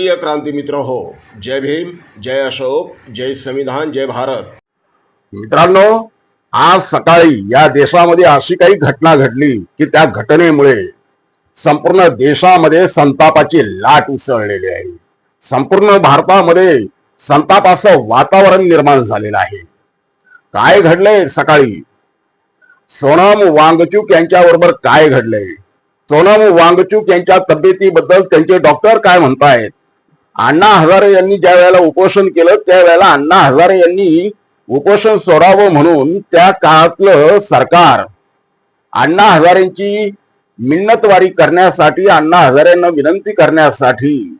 प्रिय क्रांती मित्र हो, जय भीम, जय अशोक, जय संविधान, जय भारत. मित्रांनो, आज सकाळी या देशामध्ये अशी काही घटना घडली की त्या घटनेमुळे संपूर्ण देशामध्ये संतापाची लाट उसळलेली आहे. संपूर्ण भारतामध्ये संतापाचं वातावरण निर्माण झालेलं आहे. काय घडलंय सकाळी? सोनम वांगचुक यांच्याबरोबर काय घडलंय? सोनम वांगचुक यांच्या तब्येतीबद्दल त्यांचे डॉक्टर काय म्हणतायत? अण्णा हजारे यांनी ज्या वेळेला उपोषण केलं त्यावेळेला अण्णा हजारे यांनी उपोषण सोडावं म्हणून त्या काळातलं सरकार अण्णा हजारेंची मिन्नतवारी करण्यासाठी, अण्णा हजारेंना विनंती करण्यासाठी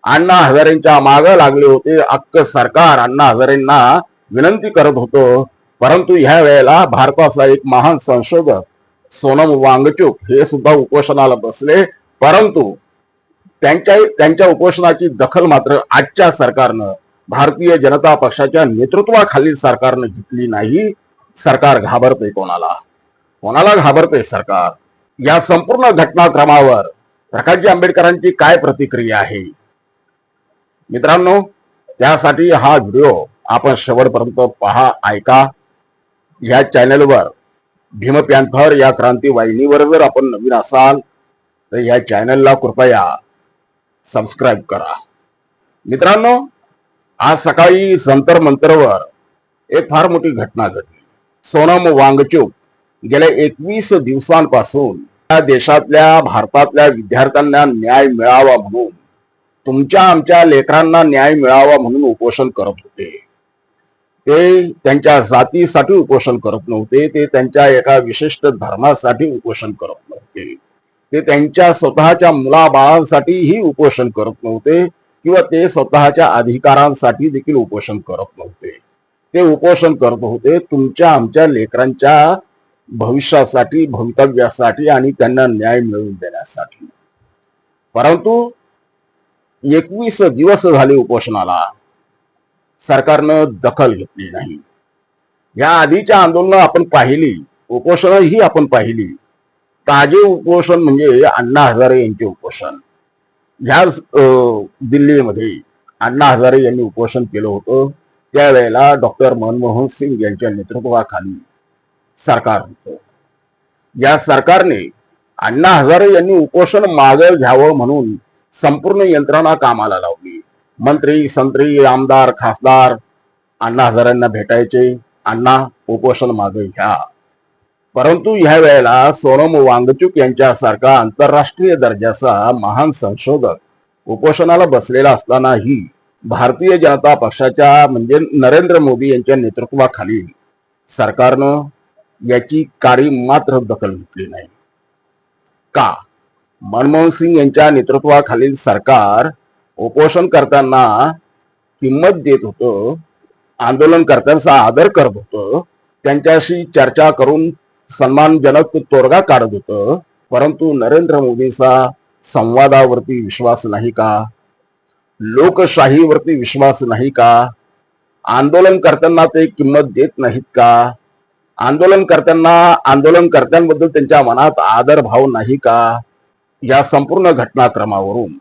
अण्णा हजारेंच्या मागे लागले होते. अख्खं सरकार अण्णा हजारेंना विनंती करत होतं. परंतु ह्या वेळेला भारताचा एक महान संशोधक सोनम वांगचुक हे सुद्धा उपोषणाला बसले. परंतु त्यांच्या उपोषणाची दखल मात्र आजच्या सरकारनं, भारतीय जनता पक्षाच्या नेतृत्वाखालील सरकारनं घेतली नाही. सरकार घाबरते. कोणाला घाबरते सरकार? या संपूर्ण घटनाक्रमावर प्रकाशजी आंबेडकरांची काय प्रतिक्रिया आहे मित्रांनो, त्यासाठी हा व्हिडिओ आपण शेवटपर्यंत पहा, ऐका. या चॅनलवर भीम पॅन्थर या क्रांती वाहिनीवर जर आपण नवीन असाल तर या चॅनलला कृपया सबस्क्राईब करा. मित्रांनो, आज सकाळी जंतर मंतरवर एक फार मोठी घटना घडली. सोनम वांगचुक गेल्या 21 दिवसांपासून या देशातल्या, भारतातल्या विद्यार्थ्यांना न्याय मिळावा म्हणून, तुमच्या आमच्या लेकरांना न्याय मिळावा म्हणून उपोषण करत होते. ते त्यांच्या जातीसाठी उपोषण करत नव्हते, ते त्यांच्या एका विशिष्ट धर्मासाठी उपोषण करत नव्हते, ते त्यांच्या स्वतःच्या मुलाबाळांसाठीही उपोषण करत नव्हते, किंवा ते स्वतःच्या अधिकारांसाठी देखील उपोषण करत नव्हते. ते उपोषण करत होते तुमच्या आमच्या लेकरांच्या भविष्यासाठी, भवितव्यासाठी आणि त्यांना न्याय मिळवून देण्यासाठी. परंतु 21 दिवस झाले उपोषणाला, सरकारनं दखल घेतली नाही. या आधीच्या आंदोलन आपण पाहिली, उपोषणही आपण पाहिली. ताजे उपोषण म्हणजे अण्णा हजारे यांचे उपोषण. ह्या दिल्लीमध्ये अण्णा हजारे यांनी उपोषण केलं होतं. त्यावेळेला डॉक्टर मनमोहन सिंग यांच्या नेतृत्वाखाली सरकार होतं. या सरकारने अण्णा हजारे यांनी उपोषण मागे घ्यावं म्हणून संपूर्ण यंत्रणा कामाला लावली. मंत्री, संत्री, आमदार, खासदार अण्णा हजारेंना भेटायचे, अण्णा उपोषण मागे घ्या. परंतु ह्या वेळेला सोनम वांगचुक यांच्यासारखा आंतरराष्ट्रीय दर्जाचा महान संशोधक उपोषणाला बसलेला असतानाही भारतीय जनता पक्षाच्या म्हणजे नरेंद्र मोदी यांच्या नेतृत्वाखालील सरकारनं याची काडी मात्र दखल घेतली नाही. का? मनमोहन सिंग यांच्या नेतृत्वाखालील सरकार उपोषण करताना किंमत देत होतं, आंदोलनकर्त्यांचा आदर करत होतं, त्यांच्याशी चर्चा करून सन्मानजनक तोडगा काढत होतं. परंतु नरेंद्र मोदीचा संवादावरती विश्वास नाही का? लोकशाहीवरती विश्वास नाही का? आंदोलनकर्त्यांना ते किंमत देत नाहीत का? आंदोलनकर्त्यांबद्दल त्यांच्या मनात आदर भाव नाही का? या संपूर्ण घटनाक्रमावरून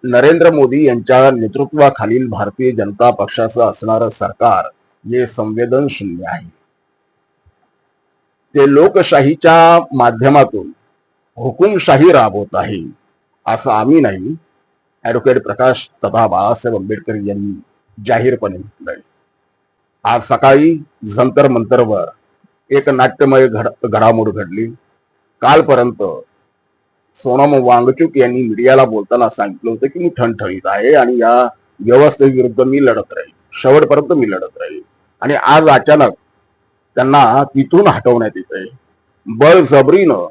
नरेंद्र मोदी यांच्या नेतृत्वाखालील भारतीय जनता पक्षाचं असणारं सरकार हे संवेदनशून्य आहे. ते लोकशाहीच्या माध्यमातून हुकुमशाही राबवत आहे असं आम्ही नाही, ॲडव्होकेट प्रकाश तथा बाळासाहेब आंबेडकर यांनी जाहीरपणे म्हटलंय. आज सकाळी जंतर मंतरवर एक नाट्यमय घडामोड घडली. कालपर्यंत सोनम वांगचुक यांनी मीडियाला बोलताना सांगितलं होतं की मी ठणठणीत आहे आणि या व्यवस्थेविरुद्ध मी लढत राहील, शेवटपर्यंत मी लढत राहील. आणि आज अचानक त्यांना तिथून हटवण्यात येतंय, बळजबरीनं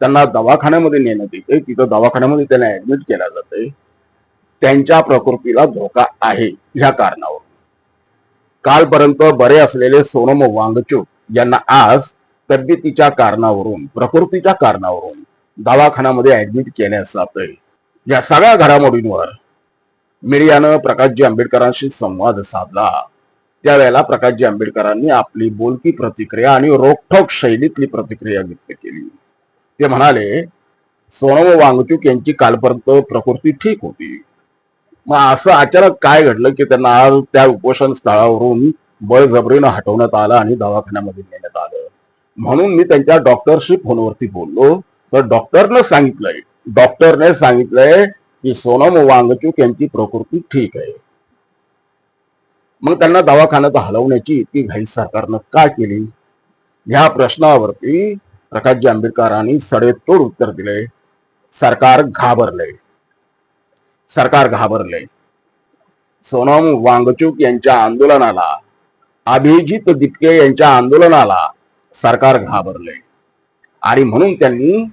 त्यांना दवाखान्यामध्ये नेण्यात येते. तिथं दवाखान्यामध्ये त्यांना ऍडमिट केलं जातंय. त्यांच्या प्रकृतीला धोका आहे ह्या कारणावर कालपर्यंत बरे असलेले सोनम वांगचुक यांना आज तब्येतीच्या कारणावरून, प्रकृतीच्या कारणावरून दवाखान्यामध्ये ऍडमिट केल्यास जातंय. या सगळ्या घडामोडींवर मीडियानं प्रकाशजी आंबेडकरांशी संवाद साधला. त्यावेळेला प्रकाशजी आंबेडकरांनी आपली बोलकी प्रतिक्रिया आणि रोखठोक शैलीतली प्रतिक्रिया व्यक्त केली. ते म्हणाले, सोनम वांगचुक यांची कालपर्यंत प्रकृती ठीक होती, मग असं अचानक काय घडलं की त्यांना आज त्या उपोषण स्थळावरून बळजबरीनं हटवण्यात आलं आणि दवाखान्यामध्ये नेण्यात आलं. म्हणून मी त्यांच्या डॉक्टरशी फोनवरती बोललो, तर डॉक्टरने सांगितलंय की सोनम वांगचूक यांची प्रकृती ठीक आहे. मग त्यांना दवाखान्यात हलवण्याची इतकी घाई सरकारनं का केली? ह्या प्रश्नावरती प्रकाशजी आंबेडकरांनी सडेतोड उत्तर दिले. सरकार घाबरले. सरकार घाबरले. सोनम वांगचूक यांच्या आंदोलनाला, अभिजित दिपके यांच्या आंदोलनाला सरकार घाबरले आणि म्हणून त्यांनी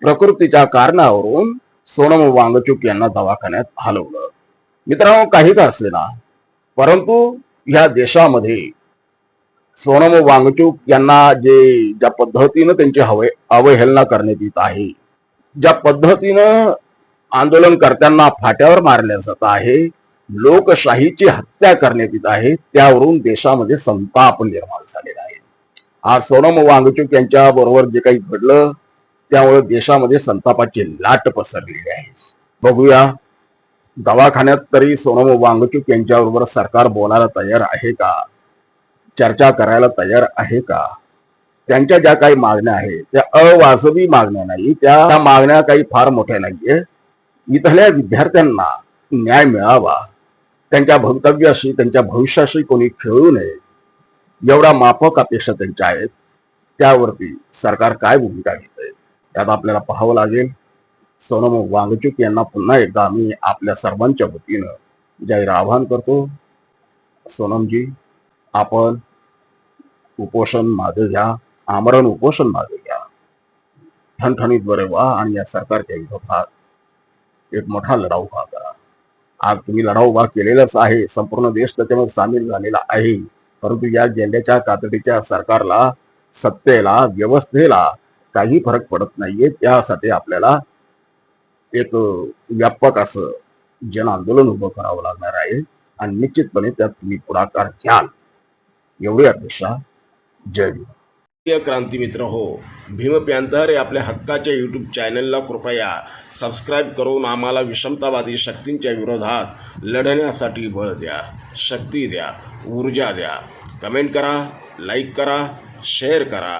प्रकृतीच्या कारणावरून सोनम वांगचूक यांना दवाखान्यात हलवलं. मित्रांनो, काही का असेना, परंतु या देशामध्ये सोनम वांगचूक यांना ज्या पद्धतीनं त्यांची अवहेलना करण्यात येत आहे, ज्या पद्धतीनं आंदोलनकर्त्यांना फाट्यावर मारल्या जात आहे, लोकशाहीची हत्या करण्यात येत आहे, त्यावरून देशामध्ये संताप निर्माण झालेला आहे. आज सोनम वांगचूक यांच्या बरोबर जे काही घडलं त्यामुळे देशामध्ये संतापाची लाट पसरलेली आहे. बघूया दवाखान्यात तरी सोनम वांगचूक यांच्याबरोबर सरकार बोलायला तयार आहे का? चर्चा करायला तयार आहे का? त्यांच्या ज्या काही मागण्या आहेत त्या अवाजवी मागण्या नाही, त्या मागण्या काही फार मोठ्या नाहीये. इथल्या विद्यार्थ्यांना न्याय मिळावा, त्यांच्या भवितव्याशी, त्यांच्या भविष्याशी कोणी खेळू नये, एवढा माफक अपेक्षा त्यांच्या आहेत. त्यावरती सरकार काय भूमिका घेतंय त्यात आपल्याला पाहावं लागेल. सोनम वांगचूक यांना पुन्हा एकदा मी आपल्या सर्वांच्या वतीनं जाहीर आवाहन करतो, सोनमजी, आपण उपोषण मागे घ्या, आमरण उपोषण मागे घ्या, ठणठणीत बरे व्हा आणि या सरकारच्या विरोधात एक मोठा लढा उभा करा. आज तुम्ही लढा उभा केलेलाच आहे, संपूर्ण देश त्याच्यामध्ये सामील झालेला आहे, परंतु या गेंड्याच्या कातडीच्या सरकारला, सत्तेला, व्यवस्थेला काही फरक पडत नाहीये. त्यासाठी आपल्याला एक व्यापक असं जन आंदोलन उभं करावं लागणार आहे आणि निश्चितपणे त्यात तुम्ही पुढाकार घ्याल, एवढी अपेक्षा. जय भीम. प्रिय क्रांती मित्र हो, भीम पॅंथर या आपल्या हक्काच्या यूट्यूब चॅनलला कृपया सबस्क्राईब करून आम्हाला विषमतावादी शक्तींच्या विरोधात लढण्यासाठी बळ द्या, शक्ती द्या, ऊर्जा द्या. कमेंट करा, लाईक करा, शेअर करा.